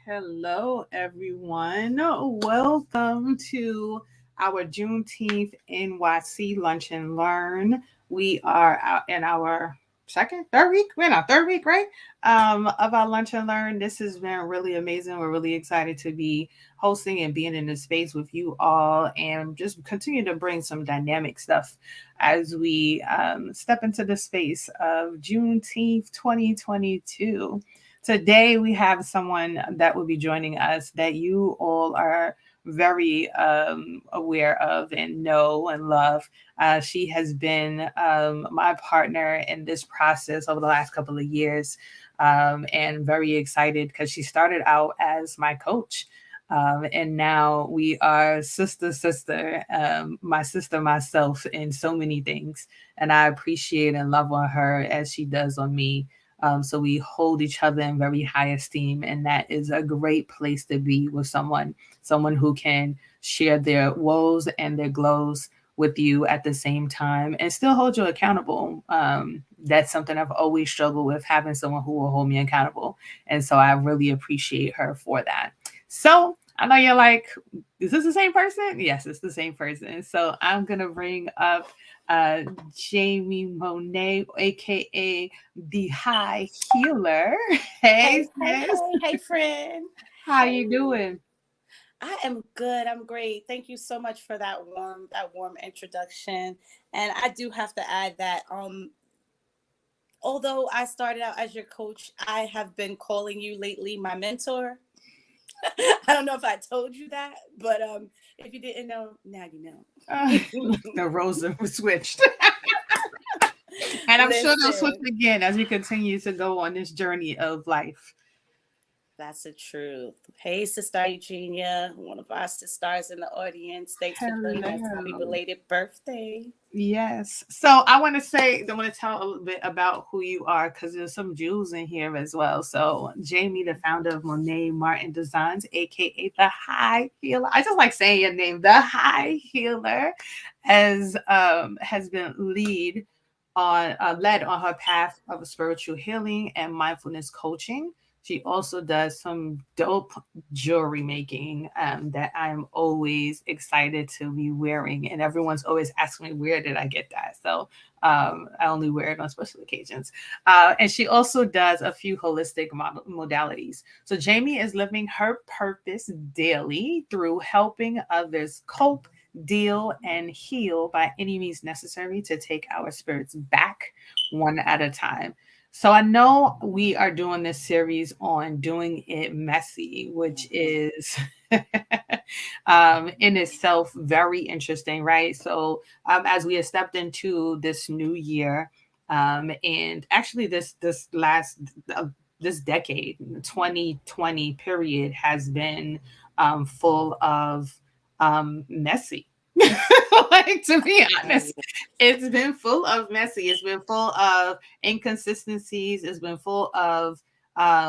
Hello, everyone. Welcome to our Juneteenth NYC Lunch and Learn. We are out in our third week. We're in our third week, right? Of our Lunch and Learn. This has been really amazing. We're really excited to be hosting and being in this space with you all and just continue to bring some dynamic stuff as we step into the space of Juneteenth 2022. Today, we have someone that will be joining us that you all are very aware of and know and love. She has been my partner in this process over the last couple of years, and very excited because she started out as my coach. And now we are my sister, myself, in so many things. And I appreciate and love on her as she does on me. So we hold each other in very high esteem, and that is a great place to be with someone who can share their woes and their glows with you at the same time and still hold you accountable. That's something I've always struggled with, having someone who will hold me accountable. And so I really appreciate her for that. So I know you're like, is this the same person? Yes, it's the same person. So I'm going to bring up uh, Jaimie Mone't, aka the High Healer. Hey, Hey, hey, sis. hey, hey, friend. How Hey. you doing? I am good. I'm great. Thank you so much for that warm introduction. And I do have to add that although I started out as your coach, I have been calling you lately my mentor. I don't know if I told you that, but if you didn't know, now you Uh, know. the roles are switched. And I'm sure they'll switch Listen. again as we continue to go on this journey of life. That's the truth. Hey, Sister Eugenia, one of our sisters in the audience. Thanks for joining us. Happy Hello. belated birthday. Yes. So I want to tell a little bit about who you are because there's some Jews in here as well. So Jaimie, the founder of Mone't Martin Designs, aka the High Healer. I just like saying your name, the High Healer, as has been led on her path of spiritual healing and mindfulness coaching. She also does some dope jewelry making that I'm always excited to be wearing. And everyone's always asking me, where did I get that? So I only wear it on special occasions. And she also does a few holistic modalities. So Jaimie is living her purpose daily through helping others cope, deal, and heal by any means necessary to take our spirits back one at a time. So I know we are doing this series on doing it messy, which Mhm. is in itself very interesting, right? So as we have stepped into this new year, and actually uh, this decade, 2020 period has been full of messy. Like, to be honest, Right. it's been full of messy. It's been full of inconsistencies. It's been full of, I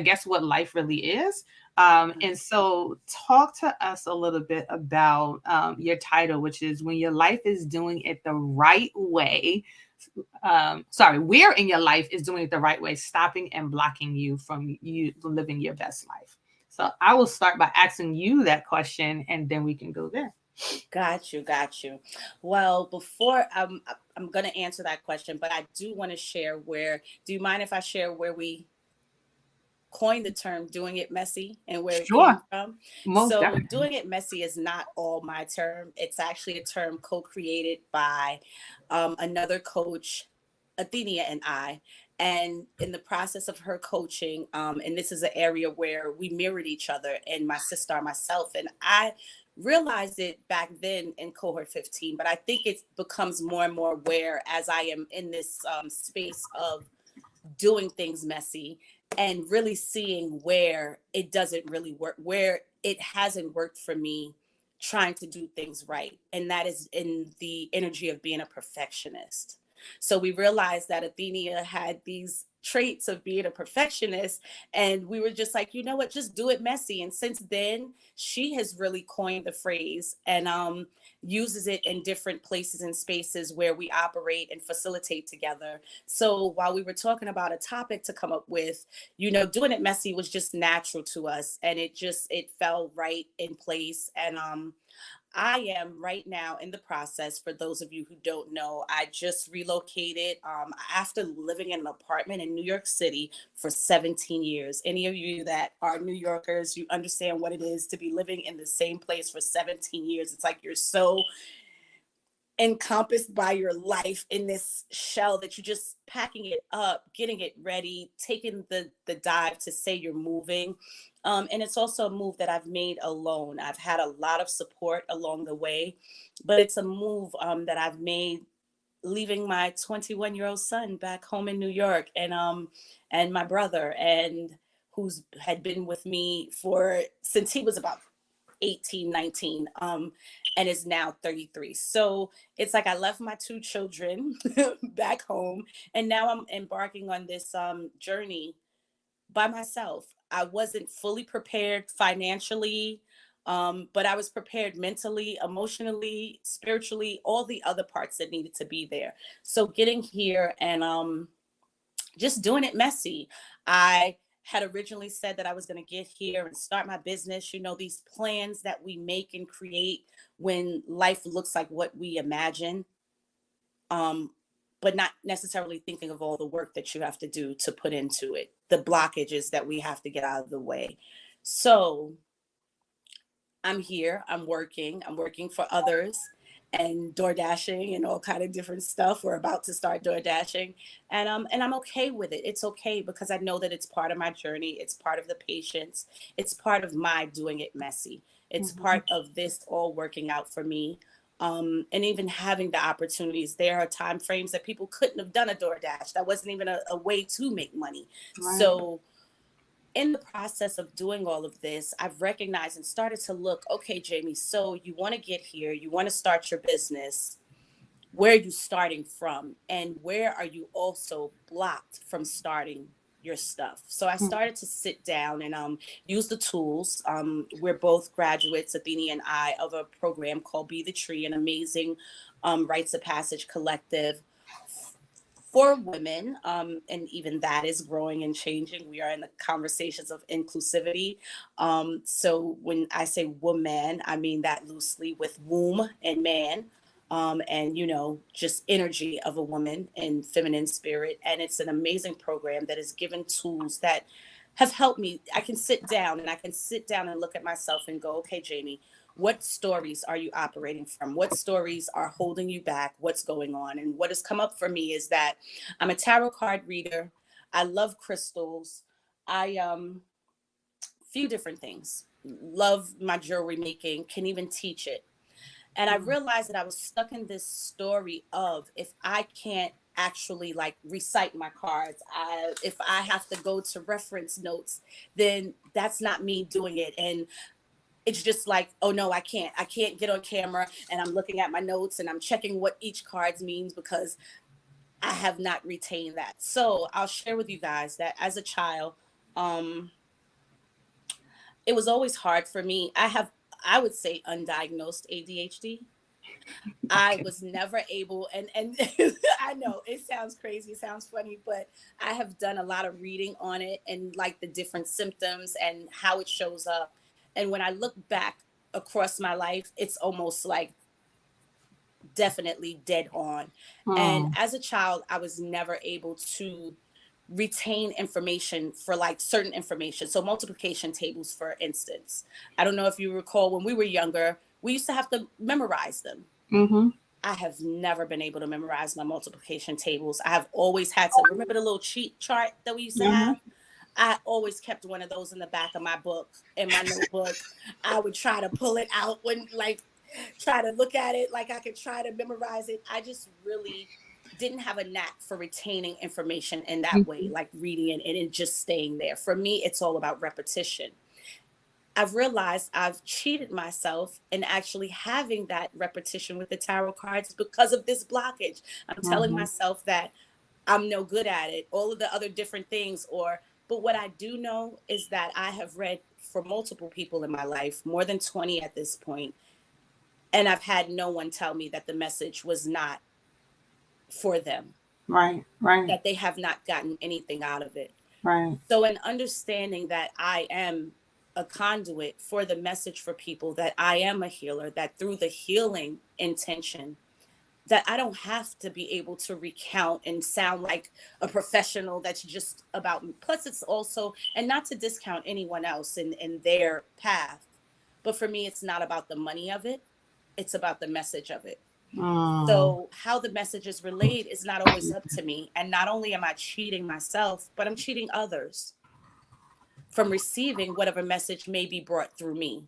guess what life really is. And so, talk to us a little bit about your title, which is When Your Life is Doing It the Right Way. Sorry, where in your life is doing it the right way, stopping and blocking you from you living your best life. So, I will start by asking you that question and then we can go there. Got you, got you. Well, before I'm gonna answer that question, but I do want to share where. Do you mind if I share where we coined the term "doing it messy" and where it Sure, came from? most So, definitely. "doing it messy" is not all my term. It's actually a term co-created by another coach, Athenia, and I. And in the process of her coaching, and this is an area where we mirrored each other, and my sister, myself, and I realized it back then in cohort 15, but I think it becomes more and more aware as I am in this space of doing things messy and really seeing where it doesn't really work, where it hasn't worked for me trying to do things right. And that is in the energy of being a perfectionist. So we realized that Athenia had these traits of being a perfectionist. And we were just like, you know what, just do it messy. And since then, she has really coined the phrase and uses it in different places and spaces where we operate and facilitate together. So while we were talking about a topic to come up with, doing it messy was just natural to us, and it fell right in place. And I am right now in the process. For those of you who don't know, I just relocated after living in an apartment in New York City for 17 years. Any of you that are New Yorkers, you understand what it is to be living in the same place for 17 years. It's like you're so encompassed by your life in this shell that you're just packing it up, getting it ready, taking the dive to say you're moving. And it's also a move that I've made alone. I've had a lot of support along the way, but it's a move that I've made leaving my 21-year-old son back home in New York, and my brother, and who's had been with me for since he was about 18, 19, and is now 33. So it's like I left my two children back home, and now I'm embarking on this journey by myself. I wasn't fully prepared financially, but I was prepared mentally, emotionally, spiritually, all the other parts that needed to be there. So getting here and just doing it messy. I had originally said that I was going to get here and start my business. These plans that we make and create when life looks like what we imagine, but not necessarily thinking of all the work that you have to do to put into it, the blockages that we have to get out of the way. So I'm here, I'm working for others and door dashing and all kind of different stuff. We're about to start door dashing, and I'm okay with it. It's okay because I know that it's part of my journey. It's part of the patience. It's part of my doing it messy. It's part of this all working out for me. And even having the opportunities, there are time frames that people couldn't have done a DoorDash. That wasn't even a way to make money. Right. So in the process of doing all of this, I've recognized and started to look, okay, Jaimie, so you want to get here, you want to start your business. Where are you starting from? And where are you also blocked from starting your stuff? So I started to sit down and use the tools. We're both graduates, Athenia and I, of a program called Be the Tree, an amazing rites of passage collective for women, and even that is growing and changing. We are in the conversations of inclusivity. So when I say woman, I mean that loosely with womb and man, and just energy of a woman and feminine spirit. And it's an amazing program that has given tools that have helped me. I can sit down and look at myself and go, okay, Jaimie, what stories are you operating from? What stories are holding you back? What's going on? And what has come up for me is that I'm a tarot card reader. I love crystals. I few different things. Love my jewelry making, can even teach it. And I realized that I was stuck in this story of, if I can't actually like recite my cards, if I have to go to reference notes, then that's not me doing it. And it's just like, oh no, I can't get on camera and I'm looking at my notes and I'm checking what each card means because I have not retained that. So I'll share with you guys that as a child, it was always hard for me. I would say, undiagnosed ADHD. I was never able, and I know it sounds crazy, it sounds funny, but I have done a lot of reading on it and like the different symptoms and how it shows up. And when I look back across my life, it's almost like definitely dead on. And as a child, I was never able to retain information for like certain information. So multiplication tables, for instance, I don't know if you recall, when we were younger, we used to have to memorize them. I have never been able to memorize my multiplication tables. I have always had to remember the little cheat chart that we used to have. I always kept one of those in the back of my book, in my notebook. I would try to pull it out when, like, try to look at it like I could try to memorize it. I just really didn't have a knack for retaining information in that way, like reading it and it just staying there. For me, it's all about repetition. I've realized I've cheated myself in actually having that repetition with the tarot cards because of this blockage. I'm telling myself that I'm no good at it, all of the other different things. Or, but what I do know is that I have read for multiple people in my life, more than 20 at this point, and I've had no one tell me that the message was not for them, Right, right, that they have not gotten anything out of it. right. So, in understanding that I am a conduit for the message for people, that I am a healer, that through the healing intention, that I don't have to be able to recount and sound like a professional that's just about me. Plus, it's also, and not to discount anyone else in their path, but for me, it's not about the money of it, it's about the message of it. Mm, So, how the message is relayed is not always up to me. And not only am I cheating myself, but I'm cheating others from receiving whatever message may be brought through me,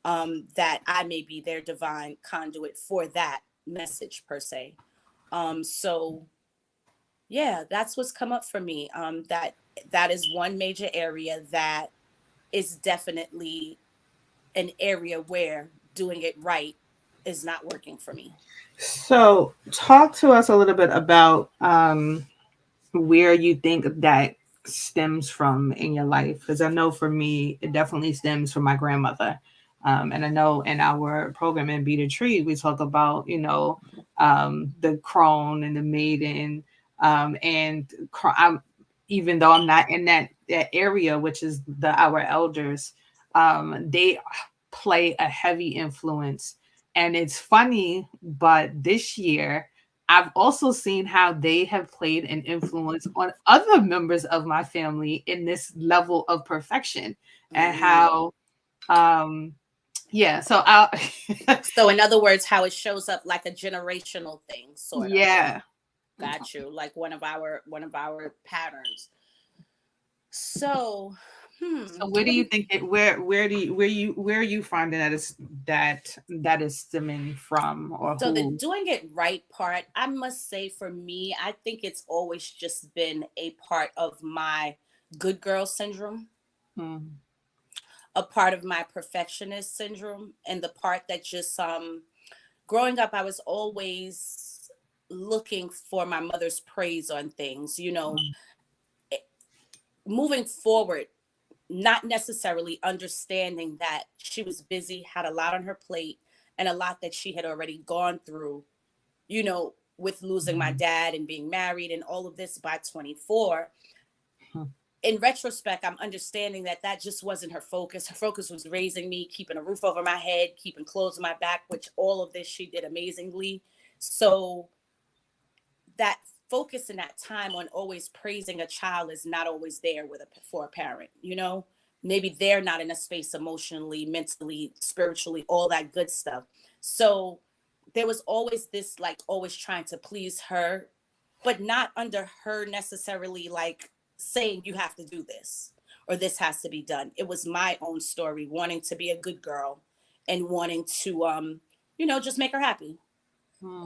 that I may be their divine conduit for that message per se. So yeah, that's what's come up for me. That is one major area that is definitely an area where doing it right is not working for me. so, talk to us a little bit about where you think that stems from in your life, because I know for me it definitely stems from my grandmother. And I know in our program in Be the Tree we talk about, the crone and the maiden, and even though I'm not in that area, which is our elders, they play a heavy influence. And it's funny, but this year I've also seen how they have played an influence on other members of my family in this level of perfection, and Mm. how, um, yeah. So I, So in other words, how it shows up like a generational thing, sort of. yeah. Got you. Like one of our patterns. So, So where do you think it? Where are you finding that is stemming from, or so the who? doing it right part, I must say for me, I think it's always just been a part of my good girl syndrome, Hmm. a part of my perfectionist syndrome, and the part that just growing up I was always looking for my mother's praise on things, eh, moving forward, not necessarily understanding that she was busy, had a lot on her plate, and a lot that she had already gone through, with losing my Hmm. dad and being married and all of this by 24. Hmm. In retrospect, I'm understanding that that just wasn't her focus. Her focus was raising me, keeping a roof over my head, keeping clothes on my back, which all of this she did amazingly. So that focus in that time on always praising a child is not always there for a parent, maybe they're not in a space emotionally, mentally, spiritually, all that good stuff. So there was always this, like, always trying to please her, but not under her necessarily like saying you have to do this or this has to be done. It was my own story, wanting to be a good girl and wanting to just make her happy. Hmm.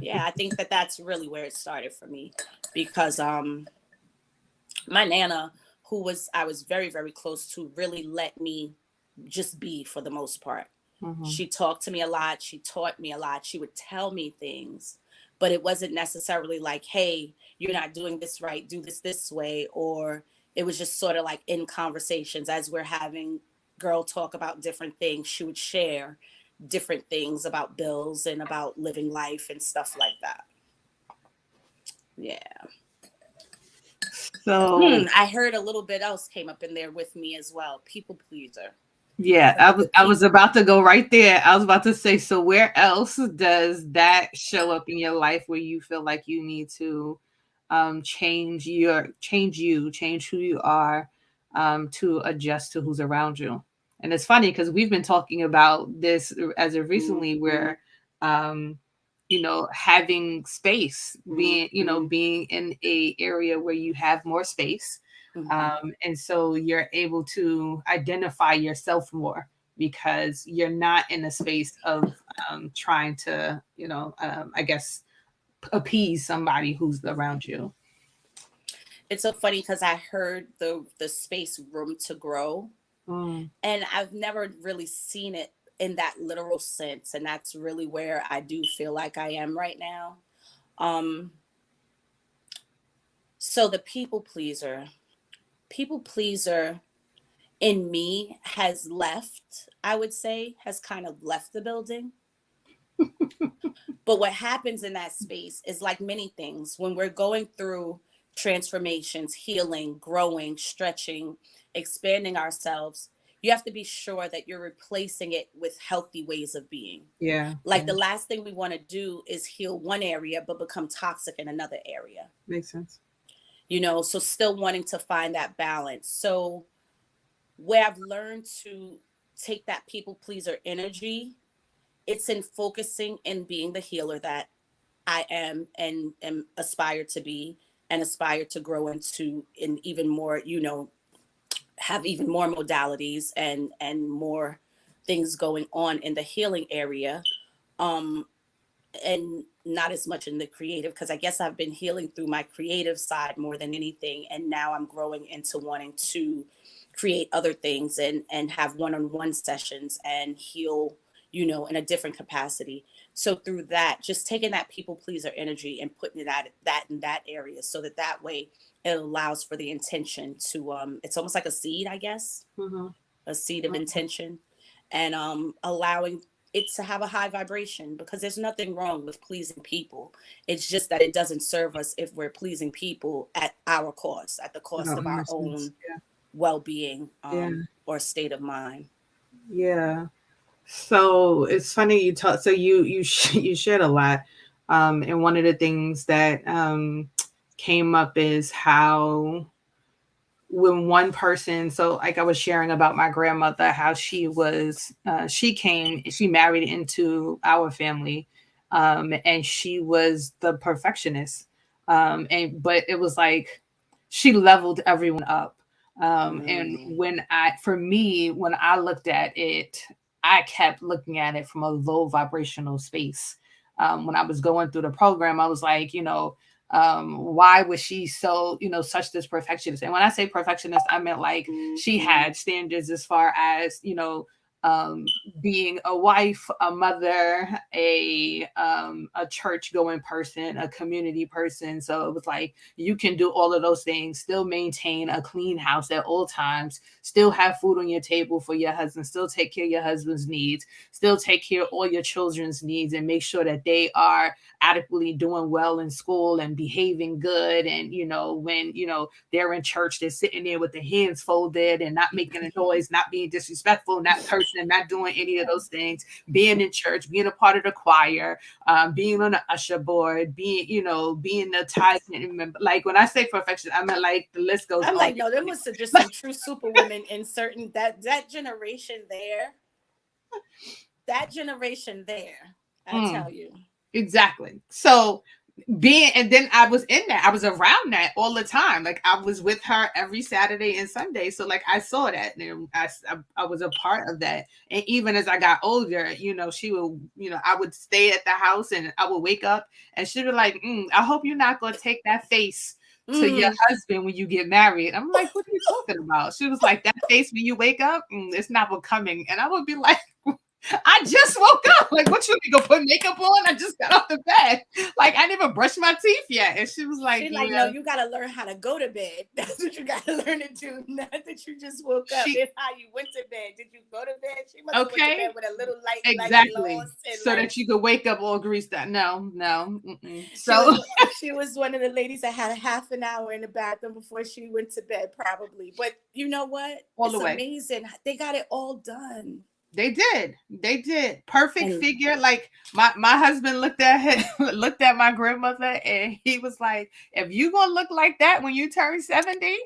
Yeah, I think that that's really where it started for me, because my nana, who was I was very very close to, really let me just be for the most part. Hmm. She talked to me a lot, she taught me a lot, she would tell me things, but it wasn't necessarily like, hey, you're not doing this right, do this way. Or it was just sort of like in conversations as we're having girl talk about different things, she would share different things about bills and about living life and stuff like that. Yeah. So I heard a little bit else came up in there with me as well. People pleaser. yeah, The, the I was people. about to go right there. I was about to say, so where else does that show up in your life where you feel like you need to change who you are, to adjust to who's around you? And it's funny because we've been talking about this as of recently, where um having space, being in a area where you have more space, Mhm. and so you're able to identify yourself more because you're not in a space of trying to, I guess, appease somebody who's around you. It's so funny because I heard the space room to grow, Mm, and I've never really seen it in that literal sense, and that's really where I do feel like I am right now. Um, so the people pleaser in me has left, I would say, has kind of left the building. But what happens in that space is like many things when we're going through transformations, healing, growing, stretching, expanding ourselves, you have to be sure that you're replacing it with healthy ways of being. Yeah, Like yeah, the last thing we want to do is heal one area but become toxic in another area. makes sense. So still wanting to find that balance. So where I've learned to take that people pleaser energy, it's in focusing and being the healer that I am and am aspire to be, and aspire to grow into in even more, have even more modalities and more things going on in the healing area. Um and not as much in the creative, because I guess I've been healing through my creative side more than anything, and now I'm growing into wanting to create other things and have one-on-one sessions and heal, in a different capacity. So through that, just taking that people pleaser energy and putting it at that in that area, so that way it allows for the intention to it's almost like a seed, I guess, Mm-hmm. a seed of intention, and allowing it to have a high vibration, because there's nothing wrong with pleasing people. It's just that it doesn't serve us if we're pleasing people at our cost, at the cost No, of it our makes sense. own well-being, Yeah, or state of mind. yeah. So it's funny you talk. So you shared a lot, and one of the things that came up is how when one person, so like I was sharing about my grandmother, how she married into our family, and she was the perfectionist, and but it was like she leveled everyone up, and Mm. for me, when I looked at it, I kept looking at it from a low vibrational space. When I was going through the program, I was like, why was she so, such this perfectionist? And when I say perfectionist, I meant like she had standards as far as, um, being a wife, a mother, a church going person, a community person. So it was like you can do all of those things, still maintain a clean house at all times, still have food on your table for your husband, still take care of your husband's needs, still take care of all your children's needs, and make sure that they are adequately doing well in school and behaving good. And when they're in church, they're sitting there with their hands folded and not making a noise, not being disrespectful, not cursing, not doing any of those things, being in church, being a part of the choir, being on the usher board, being the tithe member. Like when I say perfection, I mean like the list goes I'm on. like, no, there was just some true super women in certain that generation there. That generation there, I Mm, tell you. exactly. So being, and then I was in that, I was around that all the time. Like I was with her every Saturday and Sunday. So like I saw that, and I was a part of that. And even as I got older, she would, I would stay at the house and I would wake up and she would like, I hope you're not going to take that face to your Mm. husband when you get married. I'm like, what are you talking about? She was like, that face when you wake up, it's not becoming. And I would be like, I just woke up. Like, what you gonna put makeup on? I just got off the bed. Like, I never brushed my teeth yet. And she was like, She like, no, yeah. you gotta learn how to go to bed. That's what you gotta learn to do. Not that you just woke up. She It's how you went to bed. Did you go to bed? She must have went to bed okay. with a little light Exactly. gloss and So like that you could wake up all greased out. No, no. Mm-mm. she was So she was one of the ladies that had a half an hour in the bathroom before she went to bed, probably. But you know what? all the It's way. amazing. They got it all done. They did. They did. Perfect And figure. Like my husband looked at him, looked at my grandmother, and he was like, "If you gonna look like that when you turn 70,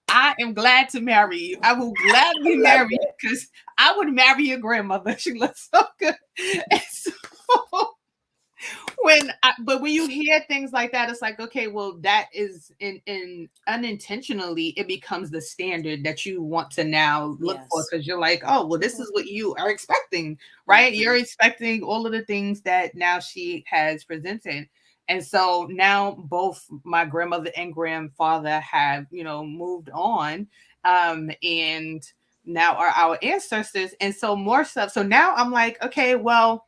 I am glad to marry you. I will gladly I love marry you it. because I would marry your grandmother. She looks so good." And so but when you hear things like that, it's like, okay, well, that is in unintentionally it becomes the standard that you want to now look for, Yes. because you're like, oh well, this Hmm. is what you are expecting, right? You're Hmm. expecting all of the things that now she has presented. And so now both my grandmother and grandfather have, moved on, and now are our ancestors. And so more stuff. So now I'm like, okay, well,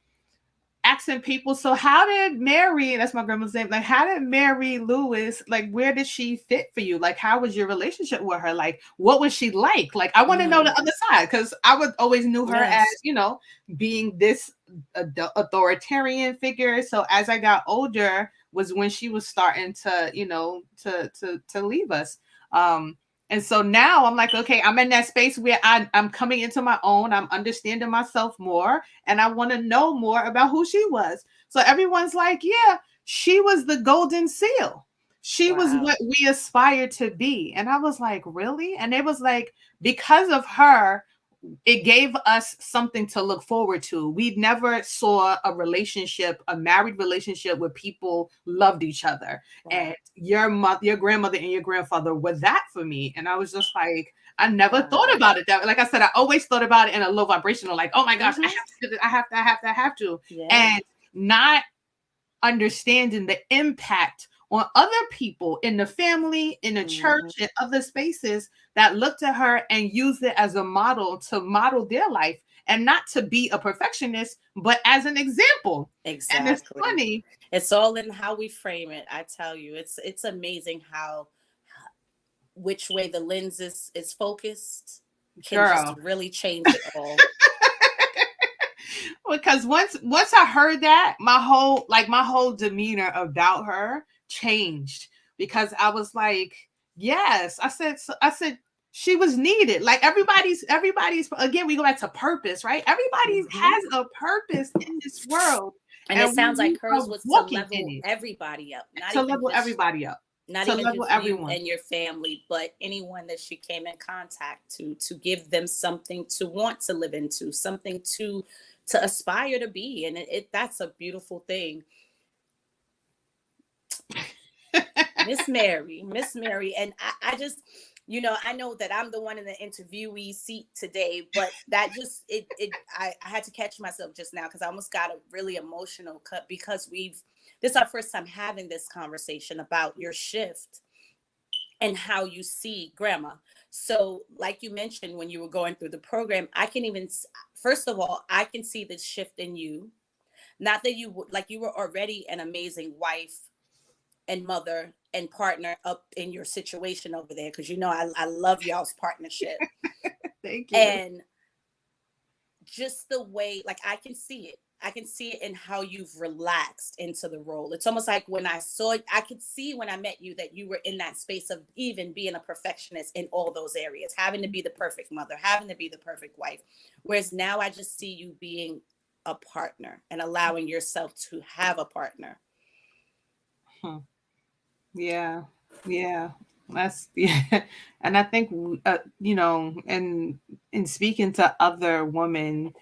asking people, so how did Mary, that's my grandma's name, like how did Mary Lewis, like where did she fit for you? Like how was your relationship with her? Like what was she like? Like I want to know the other side, because I would always knew her as, you know, being this authoritarian figure. So as I got older was when she was starting to, you know, to leave us. And so now I'm like, okay, I'm in that space where I'm coming into my own. I'm understanding myself more, and I want to know more about who she was. So everyone's like, yeah, she was the golden seal. She was what we aspired to be. And I was like, really? And it was like, because of her, it gave us something to look forward to. We never saw a relationship, a married relationship where people loved each other. And your mother, your grandmother and your grandfather were that for me. And I was just like, I never thought about it that way. Like I said, I always thought about it in a low vibrational, like, oh my gosh, I have to do this, I have to. And not understanding the impact on other people in the family, in the church, and other spaces that looked at her and used it as a model to model their life, and not to be a perfectionist, but as an example. Exactly. And it's funny. It's all in how we frame it. I tell you, it's amazing how which way the lens is focused can just really change it all. Because once I heard that, my whole demeanor about her changed, because I was like, yes, I said she was needed. Like everybody's again, we go back to purpose, right? Everybody has a purpose in this world. And it sounds like hers was to level everybody up. Not to level everybody up. Not even just everyone. You and your family, but anyone that she came in contact to give them something to want to live into, something to aspire to be. And that's a beautiful thing. Miss Mary. And I just, you know, I know that I'm the one in the interviewee seat today, but that just, I had to catch myself just now because I almost got a really emotional cut, because this is our first time having this conversation about your shift and how you see grandma. So like you mentioned, when you were going through the program, first of all, I can see this shift in you. Not that you were already an amazing wife and mother and partner up in your situation over there. Cause you know, I love y'all's partnership. Thank you. And just the way, like, I can see it in how you've relaxed into the role. It's almost like when I could see when I met you that you were in that space of even being a perfectionist in all those areas, having to be the perfect mother, having to be the perfect wife. Whereas now I just see you being a partner and allowing yourself to have a partner. Yeah. That's and I think you know, and in speaking to other women,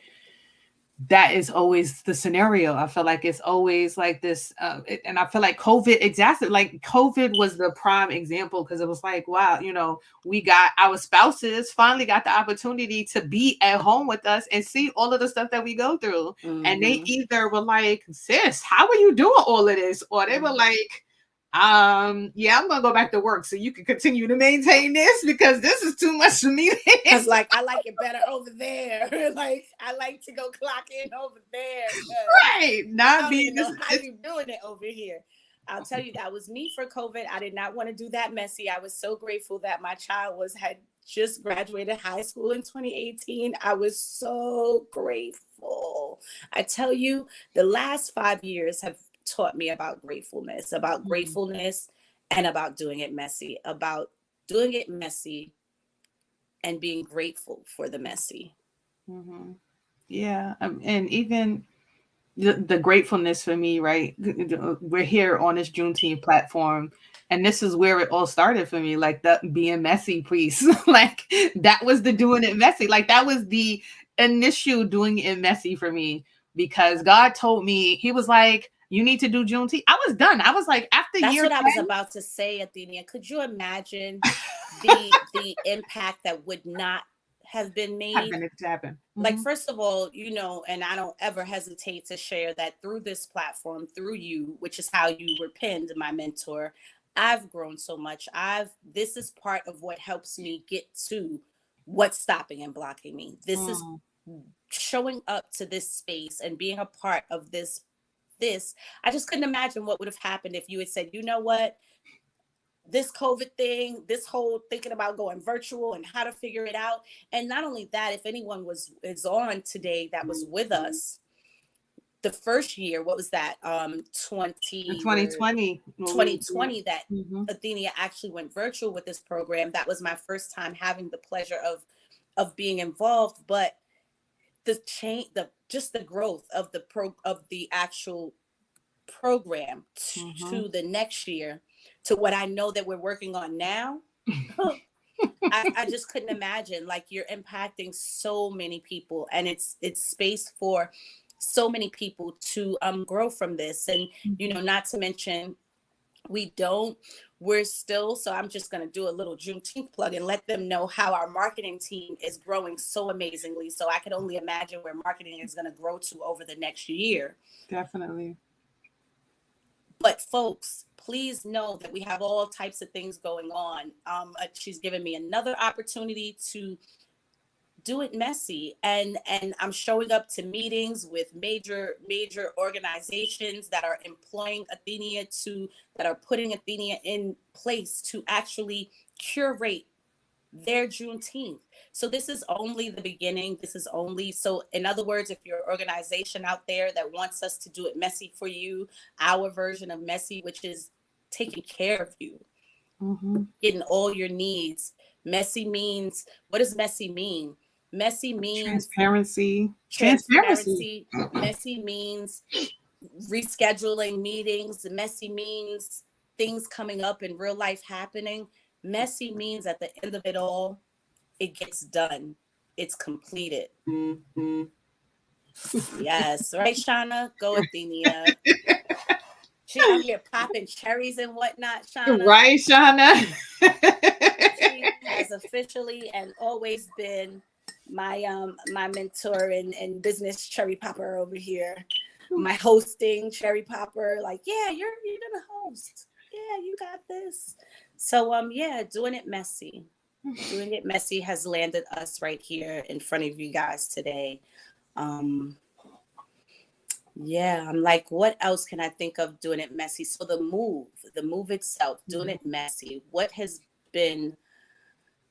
that is always the scenario. I feel like it's always like this, and I feel like COVID was the prime example, because it was like, wow, you know, we got our spouses finally got the opportunity to be at home with us and see all of the stuff that we go through, and they either were like, sis, how are you doing all of this, or they were like, yeah, I'm gonna go back to work so you can continue to maintain this, because this is too much for me. Cause like I like it better over there. Like I like to go clock in over there. Right. Not being know how you doing it over here. I'll tell you, that was me for COVID. I did not want to do that messy. I was so grateful that my child had just graduated high school in 2018. I was so grateful. I tell you, the last 5 years have taught me about gratefulness and about doing it messy, and being grateful for the messy. Yeah. And even the gratefulness for me, right? We're here on this Juneteenth platform, and this is where it all started for me, like that being messy piece. Like that was the doing it messy. Like that was the initial doing it messy for me, because God told me, he was like, you need to do Juneteenth. I was done. I was like, after That's year what 10, I was about to say, Athenia. Could you imagine the impact that would not have been made? Happen. Like, first of all, you know, and I don't ever hesitate to share that through this platform, through you, which is how you were pinned, my mentor, I've grown so much. This is part of what helps me get to what's stopping and blocking me. This is showing up to this space and being a part of this this. I just couldn't imagine what would have happened if you had said, you know what, this COVID thing, this whole thinking about going virtual and how to figure it out. And not only that, if anyone is on today that was with us, the first year, what was that? 2020. 2020 that Mm-hmm. Athenia actually went virtual with this program. That was my first time having the pleasure of being involved. But the change, the growth of the actual program to the next year, to what I know that we're working on now. I just couldn't imagine. Like, you're impacting so many people, and it's space for so many people to grow from this. And not to mention, we're still, so I'm just going to do a little Juneteenth plug and let them know how our marketing team is growing so amazingly. So I can only imagine where marketing is going to grow to over the next year. Definitely. But folks, please know that we have all types of things going on. She's given me another opportunity to do it messy, and I'm showing up to meetings with major organizations that are employing Athenia, that are putting Athenia in place to actually curate their Juneteenth. So this is only the beginning. So in other words, if you're an organization out there that wants us to do it messy for you, our version of messy, which is taking care of you, getting all your needs. Messy means, what does messy mean? Messy means transparency. Messy means rescheduling meetings. Messy means things coming up in real life happening. Messy means at the end of it all, it gets done. It's completed. Yes, right, Shauna? Go, Athenia. She out here popping cherries and whatnot, Shauna. Right, Shauna? She has officially and always been my mentor and business cherry popper over here. My hosting cherry popper, like, yeah, you're gonna host. Yeah, you got this. So doing it messy. Doing it messy has landed us right here in front of you guys today. I'm like, what else can I think of doing it messy? So the move itself, doing it messy. What has been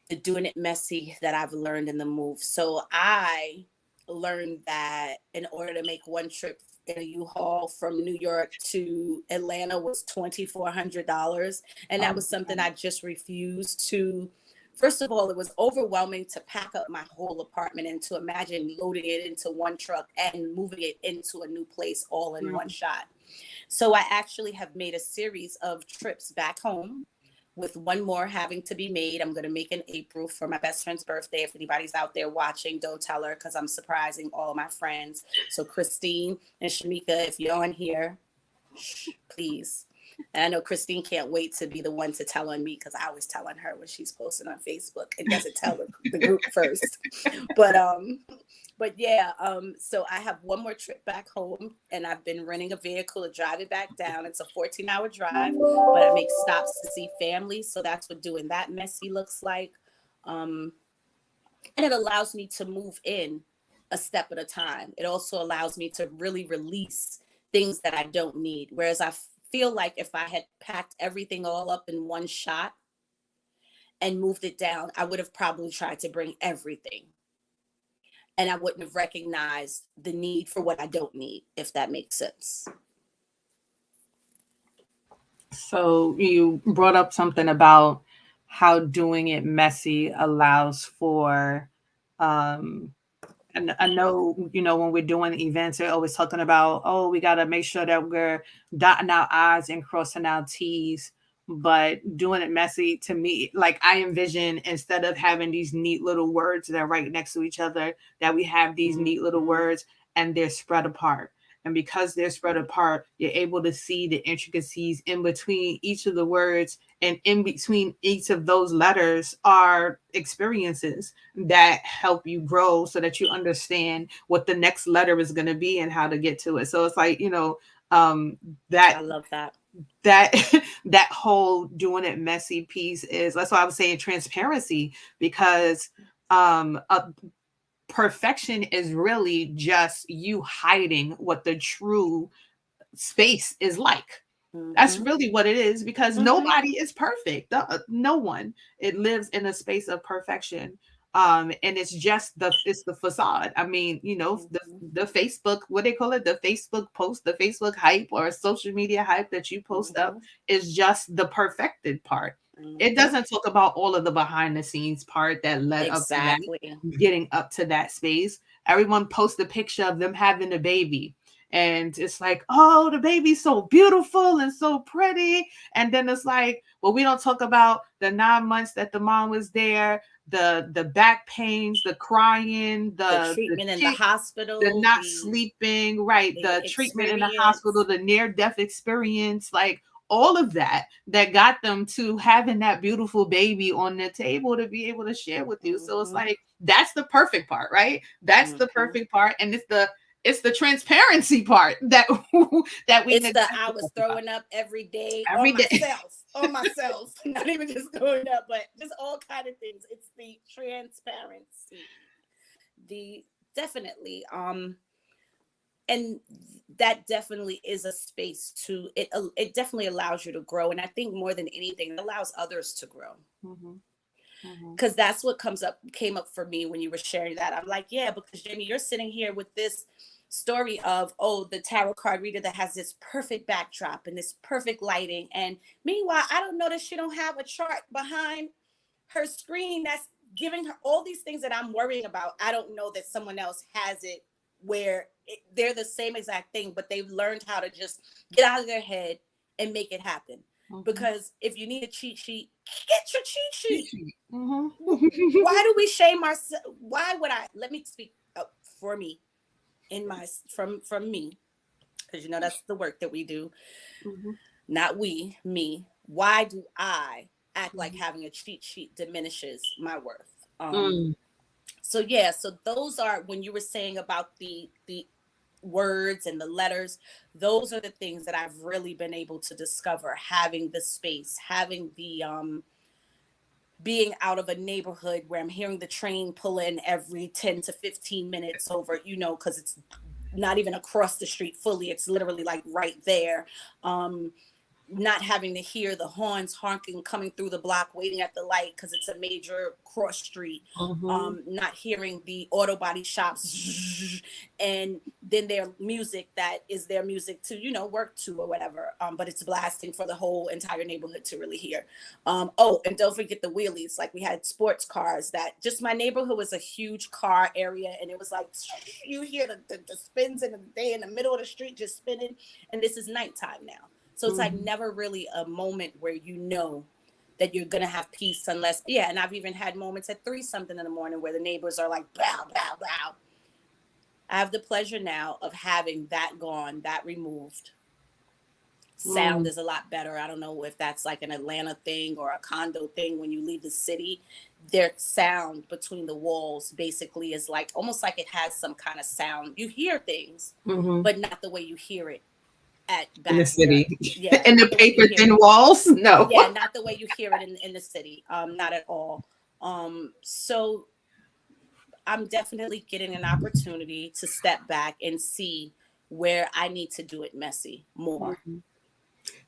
the doing it messy that I've learned in the move? So I learned that in order to make one trip in a U-Haul from New York to Atlanta was $2,400. And that was something I just refused to. First of all, it was overwhelming to pack up my whole apartment and to imagine loading it into one truck and moving it into a new place all in one shot. So I actually have made a series of trips back home, with one more having to be made. I'm going to make in April for my best friend's birthday. If anybody's out there watching, don't tell her, because I'm surprising all my friends. So Christine and Shamika, if you're on here, please. And I know Christine can't wait to be the one to tell on me, because I always tell on her when she's posting on Facebook and doesn't tell the group first. But yeah, so I have one more trip back home, and I've been renting a vehicle to drive it back down. It's a 14-hour drive, but I make stops to see family. So that's what doing that messy looks like. And it allows me to move in a step at a time. It also allows me to really release things that I don't need. Whereas I feel like if I had packed everything all up in one shot and moved it down, I would have probably tried to bring everything. And I wouldn't have recognized the need for what I don't need, if that makes sense. So you brought up something about how doing it messy allows for, and I know, when we're doing events, they're always talking about, oh, we got to make sure that we're dotting our I's and crossing our T's. But doing it messy, to me, like, I envision, instead of having these neat little words that are right next to each other, that we have these neat little words and they're spread apart. And because they're spread apart, you're able to see the intricacies in between each of the words, and in between each of those letters are experiences that help you grow, so that you understand what the next letter is going to be and how to get to it. So it's like, that I love that. That whole doing it messy piece that's why I was saying transparency, because perfection is really just you hiding what the true space is like. That's really what it is, because nobody is perfect. No one. It lives in a space of perfection. And it's just the facade. I mean, the Facebook, what they call it, the Facebook post, the Facebook hype or social media hype that you post up is just the perfected part. It doesn't talk about all of the behind the scenes part that led up to that, getting up to that space. Everyone posts a picture of them having a baby. And it's like, oh, the baby's so beautiful and so pretty. And then it's like, well, we don't talk about the 9 months that the mom was there, the back pains, the crying, the treatment in the hospital, the not sleeping, right? The treatment in the hospital, the near-death experience, like all of that got them to having that beautiful baby on the table to be able to share with you. So it's like, that's the perfect part, right? That's the perfect part. And it's the transparency part that that we. It's the I was throwing up every day on myself, not even just throwing up, but just all kind of things. It's the transparency, definitely, and that definitely is a space to it. It definitely allows you to grow, and I think more than anything, it allows others to grow. Because that's what came up for me when you were sharing that. I'm like, yeah, because Jaimie, you're sitting here with this story of, the tarot card reader that has this perfect backdrop and this perfect lighting. And meanwhile, I don't know that she don't have a chart behind her screen that's giving her all these things that I'm worrying about. I don't know that someone else has it where they're the same exact thing, but they've learned how to just get out of their head and make it happen. Because if you need a cheat sheet, get your cheat sheet. Why do we shame ourselves? Why would let me speak for me, from me, because that's the work that we do, not me. Why do I act like having a cheat sheet diminishes my worth? So those are, when you were saying about the words and the letters, those are the things that I've really been able to discover, having the space, having the being out of a neighborhood where I'm hearing the train pull in every 10 to 15 minutes over, because it's not even across the street fully, it's literally like right there. Not having to hear the horns honking coming through the block, waiting at the light because it's a major cross street. Not hearing the auto body shops and then their music that is their music to work to or whatever, but it's blasting for the whole entire neighborhood to really hear. And don't forget the wheelies. Like, we had sports cars that just, my neighborhood was a huge car area, and it was like you hear the spins in the day in the middle of the street just spinning, and this is nighttime now. So it's like never really a moment where that you're going to have peace unless, and I've even had moments at 3-something in the morning where the neighbors are like, bow, bow, bow. I have the pleasure now of having that gone, that removed. Sound is a lot better. I don't know if that's like an Atlanta thing or a condo thing. When you leave the city, their sound between the walls basically is like, almost like it has some kind of sound. You hear things, but not the way you hear it in the city, in the paper thin walls. No, not the way you hear it in the city. Not at all. So I'm definitely getting an opportunity to step back and see where I need to do it messy more,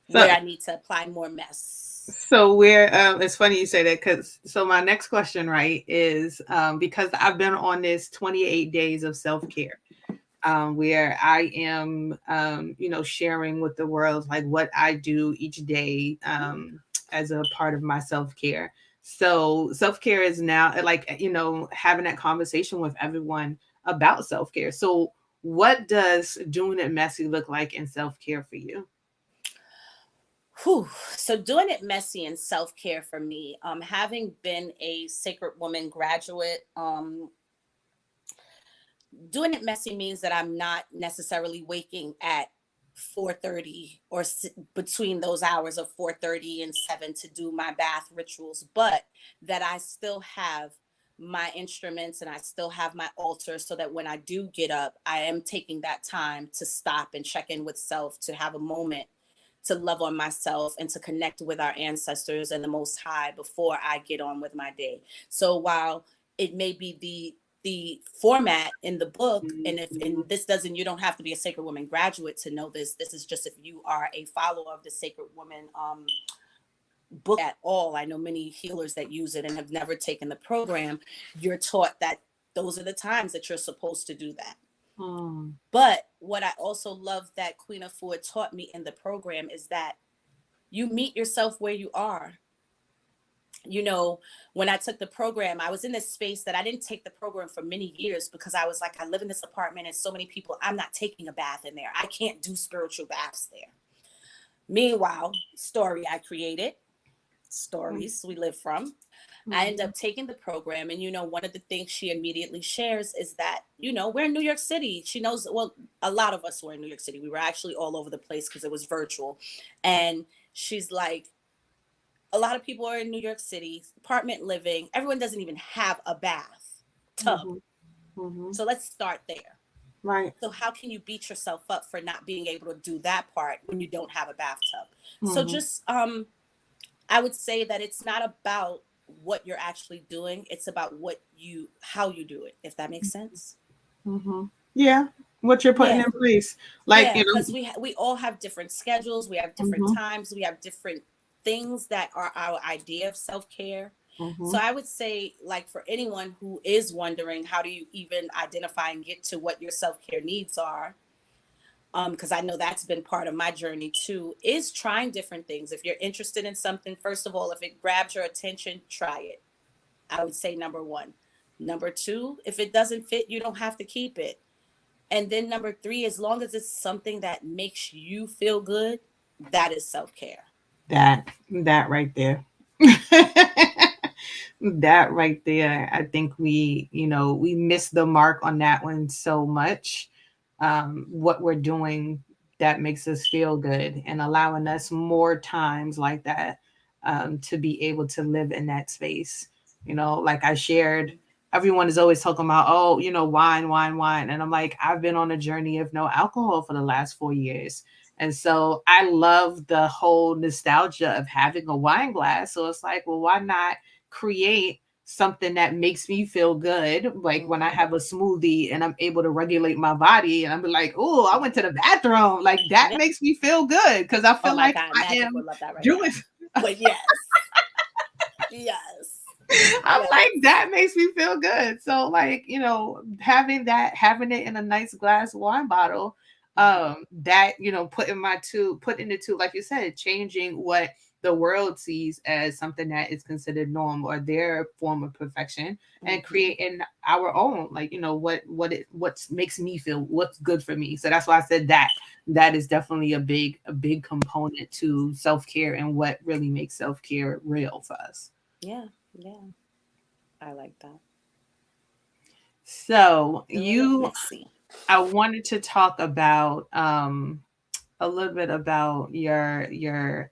where I need to apply more mess. So it's funny you say that, because my next question, right, is because I've been on this 28 days of self-care. Where I am, sharing with the world like what I do each day as a part of my self-care. So self-care is now like, having that conversation with everyone about self-care. So what does doing it messy look like in self-care for you? So doing it messy in self-care for me, having been a Sacred Woman graduate, doing it messy means that I'm not necessarily waking at 4:30 or between those hours of 4:30 and 7 to do my bath rituals, but that I still have my instruments and I still have my altar, so that when I do get up, I am taking that time to stop and check in with self, to have a moment to love on myself and to connect with our ancestors and the Most High before I get on with my day. So while it may be the format in the book, and if and this doesn't, you don't have to be a Sacred Woman graduate to know this. This is just if you are a follower of the Sacred Woman book at all. I know many healers that use it and have never taken the program. You're taught that those are the times that you're supposed to do that. But what I also love that Queen Afua taught me in the program is that you meet yourself where you are. You know, when I took the program, I was in this space that I didn't take the program for many years because I was like, I live in this apartment and so many people, I'm not taking a bath in there. I can't do spiritual baths there. Meanwhile, story I created, stories we live from. I end up taking the program, and one of the things she immediately shares is that we're in New York City. She knows, well, a lot of us were in New York City. We were actually all over the place because it was virtual. And she's like, a lot of people are in New York City, apartment living. Everyone doesn't even have a bath tub. So let's start there. Right. So how can you beat yourself up for not being able to do that part when you don't have a bathtub? So just I would say that it's not about what you're actually doing. It's about how you do it, if that makes sense. Yeah. What you're putting in place. Like, because we all have different schedules. We have different times. We have different things that are our idea of self-care. So I would say, like, for anyone who is wondering, how do you even identify and get to what your self-care needs are? Because I know that's been part of my journey too, is trying different things. If you're interested in something, first of all, if it grabs your attention, try it. I would say number one. Number two, if it doesn't fit, you don't have to keep it. And then number three, as long as it's something that makes you feel good, that is self-care. That right there. That right there. I think we miss the mark on that one so much. What we're doing that makes us feel good and allowing us more times like that, to be able to live in that space. Like I shared, everyone is always talking about, oh, wine, wine, wine. And I'm like, I've been on a journey of no alcohol for the last 4 years. And so I love the whole nostalgia of having a wine glass. So it's like, well, why not create something that makes me feel good? Like when I have a smoothie and I'm able to regulate my body and I'm like, oh, I went to the bathroom. Like that makes me feel good because I Oh feel my like God, I Magic am would love that right doing. now. But yes. Yes. I'm like, that makes me feel good. So like, having it in a nice glass wine bottle, that, putting the two, like you said, changing what the world sees as something that is considered norm or their form of perfection, and creating our own, like, what makes me feel, what's good for me. So that's why I said that is definitely a big component to self-care and what really makes self-care real for us. Yeah. I like that. So Let's see. I wanted to talk about a little bit about your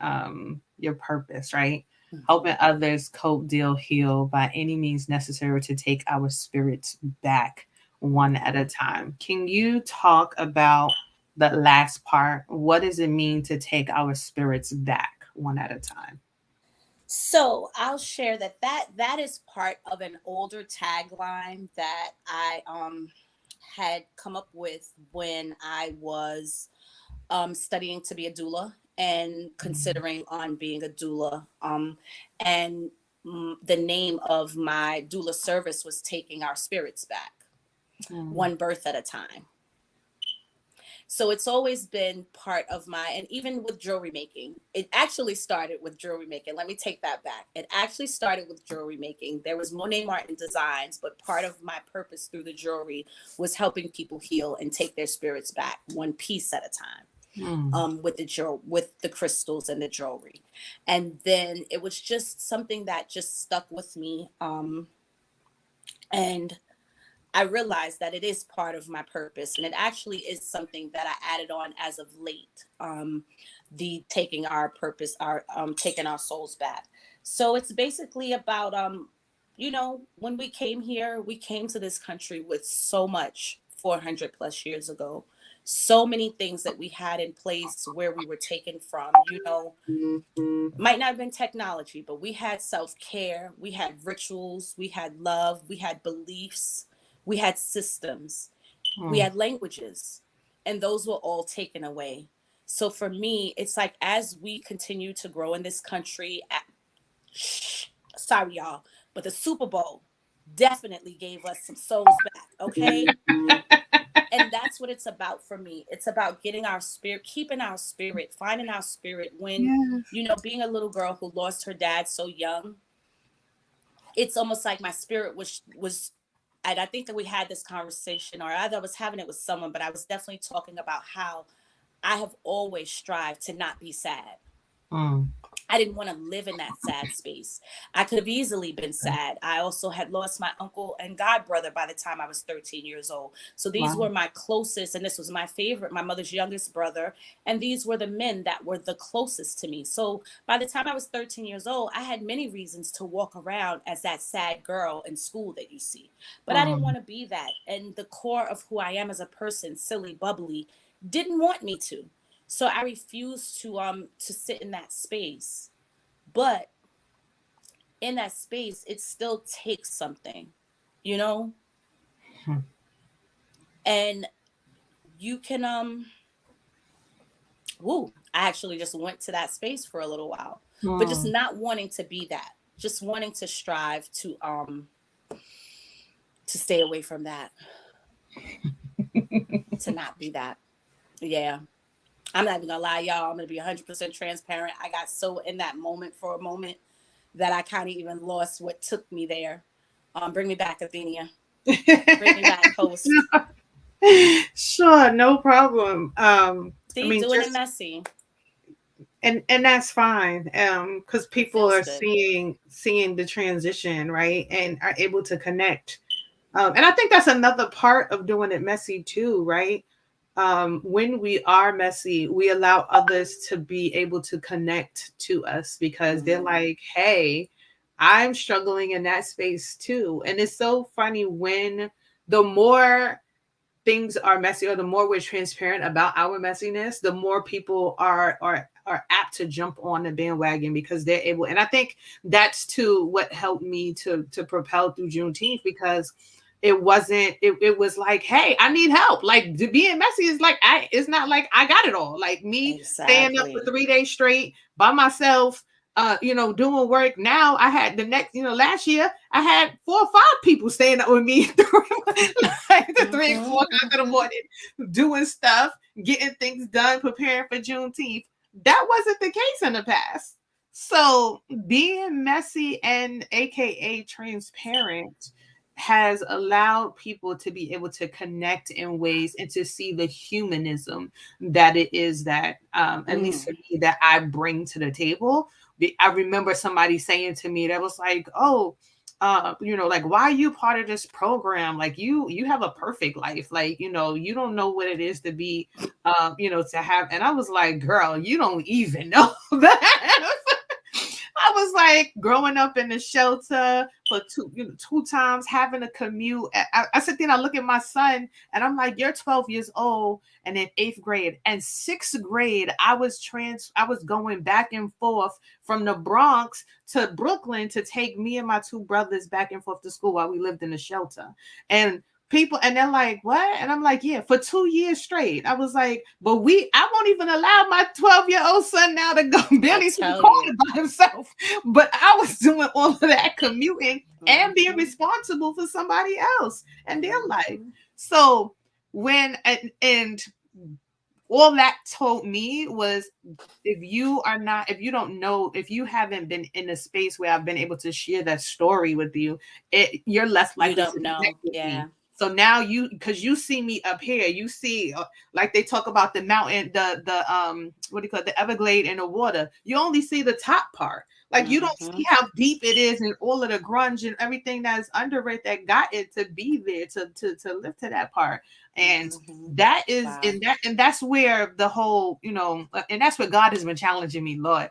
purpose, right? Helping others cope, deal, heal by any means necessary to take our spirits back one at a time. Can you talk about the last part? What does it mean to take our spirits back one at a time? So I'll share that is part of an older tagline that I had come up with when I was studying to be a doula and considering on being a doula. And the name of my doula service was Taking Our Spirits Back, one birth at a time. So it's always been part of and even with jewelry making, it actually started with jewelry making. Let me take that back. It actually started with jewelry making. There was Mone't Martin Designs, but part of my purpose through the jewelry was helping people heal and take their spirits back one piece at a time. With the crystals and the jewelry. And then it was just something that just stuck with me. And I realized that it is part of my purpose, and it actually is something that I added on as of late. The taking our purpose, our taking our souls back. So it's basically about when we came to this country with so much 400 plus years ago, so many things that we had in place where we were taken from. Might not have been technology, but we had self-care, we had rituals, we had love, we had beliefs, We had systems, we Mm. had languages, and those were all taken away. So for me, it's like as we continue to grow in this country, sorry y'all, but the Super Bowl definitely gave us some souls back, okay? And that's what it's about for me. It's about getting our spirit, keeping our spirit, finding our spirit when, Yes. being a little girl who lost her dad so young, it's almost like my spirit was and I think that we had this conversation, or either I was having it with someone, but I was definitely talking about how I have always strived to not be sad. Mm. I didn't want to live in that sad space. I could have easily been sad. I also had lost my uncle and god brother by the time I was 13 years old. So these Wow. were my closest, and this was my favorite, my mother's youngest brother. And these were the men that were the closest to me. So by the time I was 13 years old, I had many reasons to walk around as that sad girl in school that you see. But I didn't Mm. want to be that. And the core of who I am as a person, silly, bubbly, didn't want me to. So I refused to sit in that space. But in that space, it still takes something, you know? Hmm. And you can woo, I actually just went to that space for a little while. But just Mm. not wanting to be that. Just wanting to strive to stay away from that, to not be that. Yeah. I'm not even gonna lie, y'all. I'm gonna be 100% transparent. I got so in that moment for a moment that I kind of even lost what took me there. Bring me back, Athenia. Bring me back, host. Sure, no problem. I See, mean, doing it just messy. and that's fine. Because It people feels are good. seeing the transition, right, and are able to connect. And I think that's another part of doing it messy too, right? When we are messy, we allow others to be able to connect to us because they're Mm-hmm. like, hey, I'm struggling in that space too. And it's so funny when the more things are messy or the more we're transparent about our messiness, the more people are apt to jump on the bandwagon because they're able. And I think that's too what helped me to propel through Juneteenth because it was like, hey, I need help. Like being messy is like it's not like I got it all. Like me staying up for Exactly. 3 days straight by myself, doing work. Now I had the next, last year I had 4 or 5 people staying up with me like the 3 and 4 o'clock in the Mm-hmm. morning, doing stuff, getting things done, preparing for Juneteenth. That wasn't the case in the past. So being messy and AKA transparent has allowed people to be able to connect in ways and to see the humanism that it is that at least Mm. for me that I bring to the table. I remember somebody saying to me that was like, oh, like why are you part of this program? Like you have a perfect life. Like, you don't know what it is to be to have. And I was like, girl, you don't even know that. I was like growing up in the shelter for 2 times, having a commute. I sit there and I look at my son and I'm like, you're 12 years old and in 8th grade. And 6th grade, I was going back and forth from the Bronx to Brooklyn to take me and my 2 brothers back and forth to school while we lived in the shelter. And people and they're like, what? And I'm like, yeah, for 2 years straight. I was like, but I won't even allow my 12-year-old son now to go I barely to the tell you. corner by himself. But I was doing all of that commuting and being Mm-hmm. responsible for somebody else and their life. Mm-hmm. So and all that told me was if you don't know, if you haven't been in a space where I've been able to share that story with you, you're less You likely to don't know. connect with me. Yeah. So now because you see me up here, you see like they talk about the mountain, the what do you call it, the Everglade and the water. You only see the top part. Like you don't Mm-hmm. see how deep it is and all of the grunge and everything that's under it that got it to be there to live to that part. And Mm-hmm. that is Wow. and that's where the whole and that's where God has been challenging me, Lord.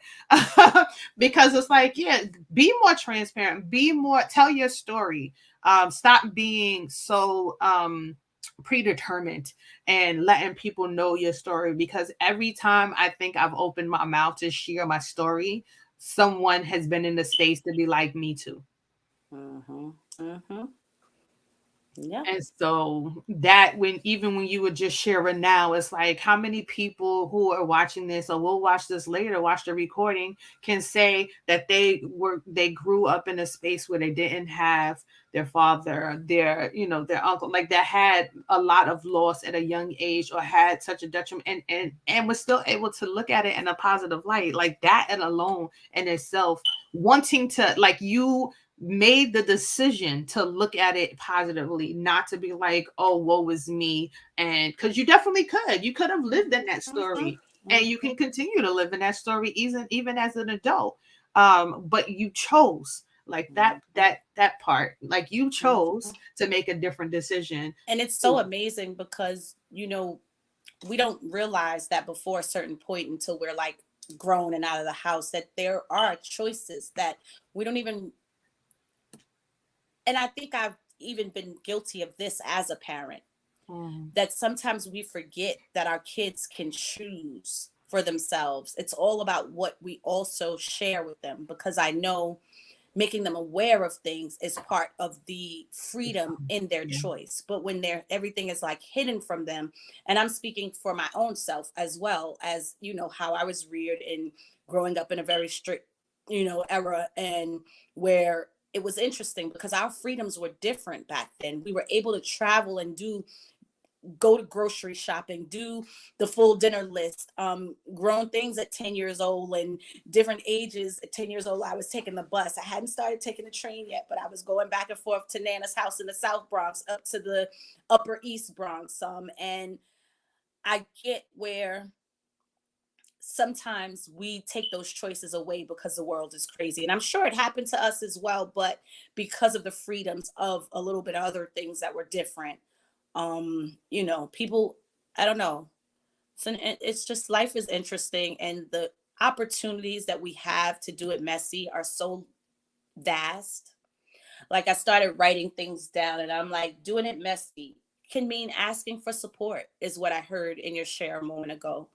Because it's like, yeah, be more transparent, be more, tell your story, stop being so predetermined and letting people know your story, because every time I think I've opened my mouth to share my story, someone has been in the space to be like, me too. Mm-hmm. Mm-hmm. Yeah. And so that when even when you were just sharing now, it's like how many people who are watching this or will watch this later, watch the recording, can say that they grew up in a space where they didn't have their father, their, their uncle, like that had a lot of loss at a young age or had such a detriment, and was still able to look at it in a positive light. Like that and alone in itself, wanting to, like, you made the decision to look at it positively, not to be like, oh, woe is me. And because you definitely could, you could have lived in that story, and you can continue to live in that story even as an adult. But you chose, like, that part, like you chose to make a different decision. And it's so amazing because, we don't realize that before a certain point until we're like grown and out of the house, that there are choices that we don't even, and I think I've even been guilty of this as a parent, that sometimes we forget that our kids can choose for themselves. It's all about what we also share with them, because I know making them aware of things is part of the freedom in their Yeah. choice. But when everything is like hidden from them, and I'm speaking for my own self as well, as how I was reared in growing up in a very strict era, and where it was interesting because our freedoms were different back then. We were able to travel and go to grocery shopping, do the full dinner list, grown things at 10 years old, and different ages. At 10 years old, I was taking the bus. I hadn't started taking the train yet, but I was going back and forth to Nana's house in the South Bronx, up to the Upper East Bronx. And I get where sometimes we take those choices away because the world is crazy. And I'm sure it happened to us as well, but because of the freedoms of a little bit of other things that were different, people, I don't know. So it's just, life is interesting, and the opportunities that we have to do it messy are so vast. Like, I started writing things down, and I'm like, doing it messy can mean asking for support, is what I heard in your share a moment ago.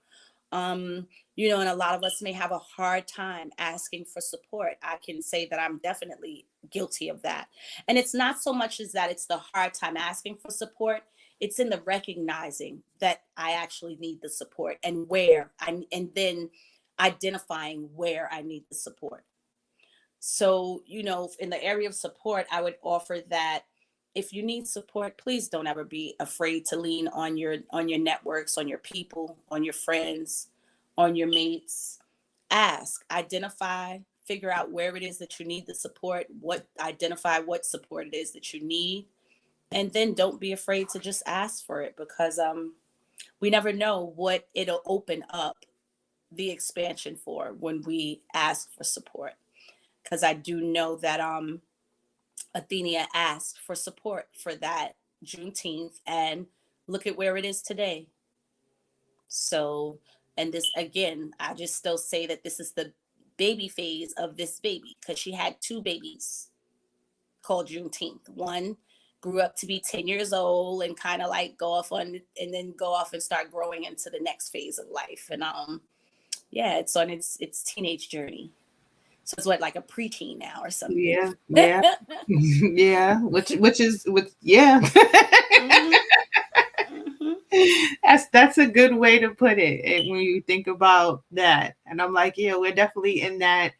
And a lot of us may have a hard time asking for support. I can say that I'm definitely guilty of that. And it's not so much as that it's the hard time asking for support. It's in the recognizing that I actually need the support, and then identifying where I need the support. So, in the area of support, I would offer that if you need support, please don't ever be afraid to lean on your networks, on your people, on your friends, on your mates. Ask, identify, figure out where it is that you need the support, identify what support it is that you need, and then don't be afraid to just ask for it, because we never know what it'll open up the expansion for when we ask for support. Because I do know that Athenia asked for support for that Juneteenth, and look at where it is today. So, and this again, I just still say that this is the baby phase of this baby, because she had two babies called Juneteenth. One grew up to be 10 years old and kind of like go off on, and then go off and start growing into the next phase of life. And yeah, it's on its teenage journey. So it's what, like a preteen now or something. Yeah, yeah. Yeah, yeah. Mhm. Mhm. That's a good way to put it, and when you think about that. And I'm like, yeah, we're definitely in that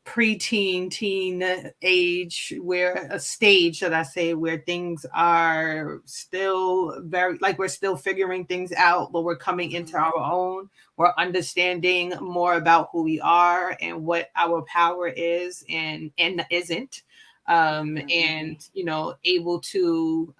preteen teen age, where a stage, should I say, where things are still very, like, we're still figuring things out, but we're coming into our own. We're understanding more about who we are and what our power is and isn't, and able to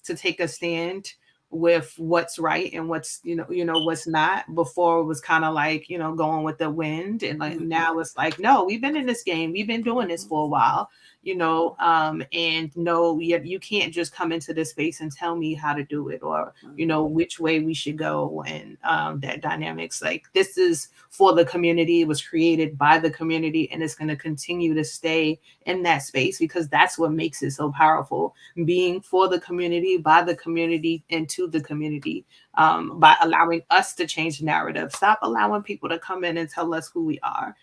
take a stand with what's right and what's what's not. Before it was kind of like going with the wind, and like now it's like, no, we've been in this game, we've been doing this for a while, and no, you can't just come into this space and tell me how to do it, or which way we should go. And that dynamics, like, this is for the community, it was created by the community, and it's going to continue to stay in that space, because that's what makes it so powerful, being for the community, by the community, and to the community, by allowing us to change the narrative. Stop allowing people to come in and tell us who we are.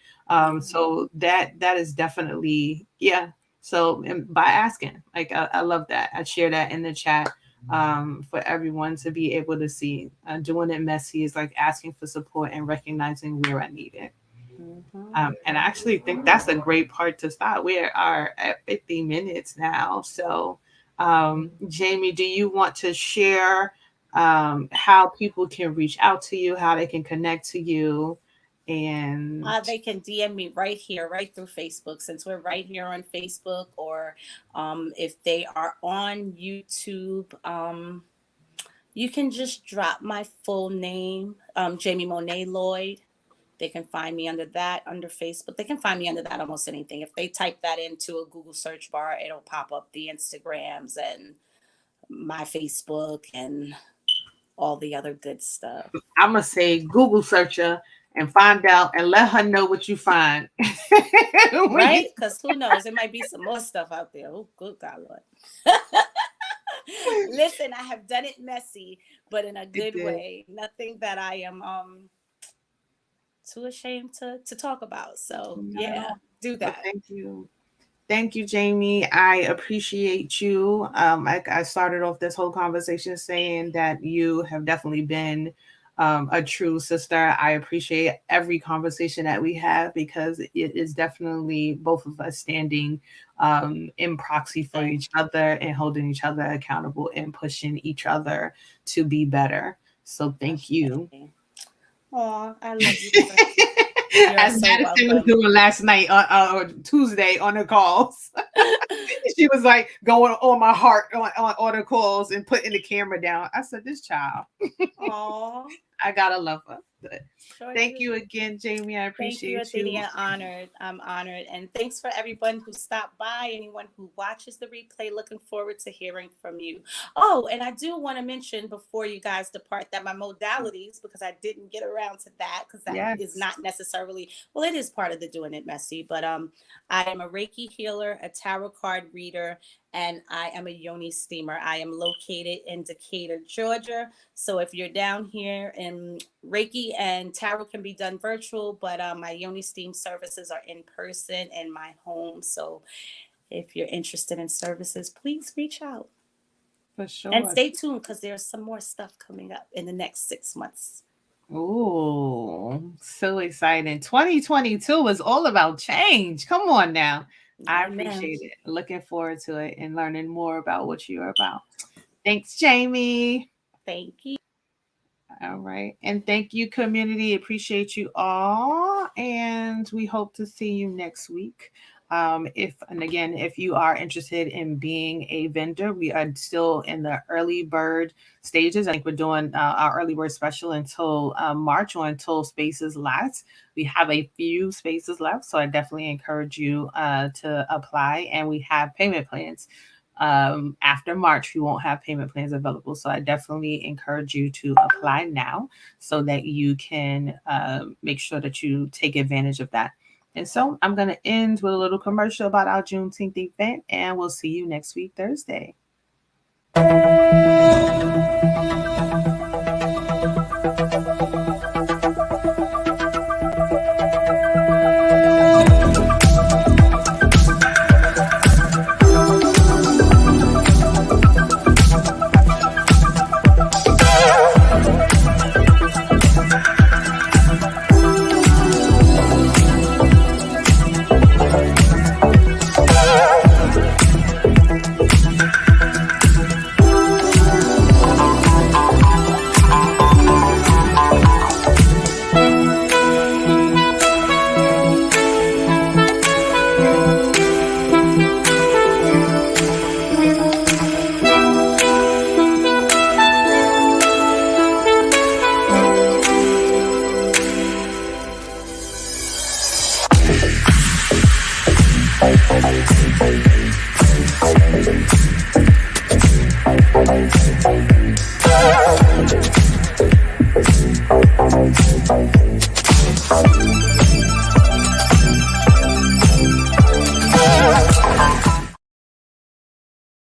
So that is definitely, yeah. So by asking, like I love that. I share that in the chat for everyone to be able to see. Doing it messy is like asking for support and recognizing where I need it. And I actually think that's a great part to start. We are at 50 minutes now. So, Jaimie, do you want to share how people can reach out to you, how they can connect to you? And They can DM me right here, right through Facebook, since we're right here on Facebook, or if they are on YouTube, you can just drop my full name, Jaimie Mone't Lloyd. They can find me under that, under Facebook. They can find me under that almost anything. If they type that into a Google search bar, it'll pop up the Instagrams and my Facebook and all the other good stuff. I'm gonna say Google search her and find out and let her know what you find. When you Right? Because who knows? It might be some more stuff out there. Oh, good God, Lord. Listen, I have done it messy, but in a good did. way. Nothing that I am too ashamed to talk about. So Not at yeah, all. do Well, that. thank you. Thank you, Jaimie. I appreciate you. I started off this whole conversation saying that you have definitely been a true sister. I appreciate every conversation that we have because it is definitely both of us standing in proxy for each other and holding each other accountable and pushing each other to be better. So thank you. Oh, I love you. You're As so Madison was welcome. doing last night or Tuesday on the calls. She was like going on my heart on the calls and putting the camera down. I said, this child, Oh, I gotta love her. But sure thank do. you again, Jaimie. I Thank you, appreciate you. Athenia. Honored. I'm honored. And thanks for everyone who stopped by, anyone who watches the replay. Looking forward to hearing from you. Oh, and I do want to mention before you guys depart that my modalities, because I didn't get around to that, because that is Yes. not necessarily, well, it is part of the doing it messy, but I am a Reiki healer, a tarot card reader, and I am a yoni steamer. I am located in Decatur, Georgia. So if you're down here in Reiki and tarot can be done virtual, but my yoni steam services are in person in my home. So if you're interested in services, please reach out For and sure. stay tuned because there's some more stuff coming up in the next 6 months. Ooh, so exciting. 2022 is all about change. Come on now. I Amen. appreciate it. Looking forward to it and learning more about what you're about. Thanks, Jaimie. Thank you. All right. And thank you, community. Appreciate you all. And we hope to see you next week. If and again, if you are interested in being a vendor, we are still in the early bird stages. I think we're doing our early bird special until March or until spaces last. We have a few spaces left, so I definitely encourage you to apply. And we have payment plans after March, we won't have payment plans available. So I definitely encourage you to apply now so that you can make sure that you take advantage of that. And so I'm going to end with a little commercial about our Juneteenth event, and we'll see you next week, Thursday.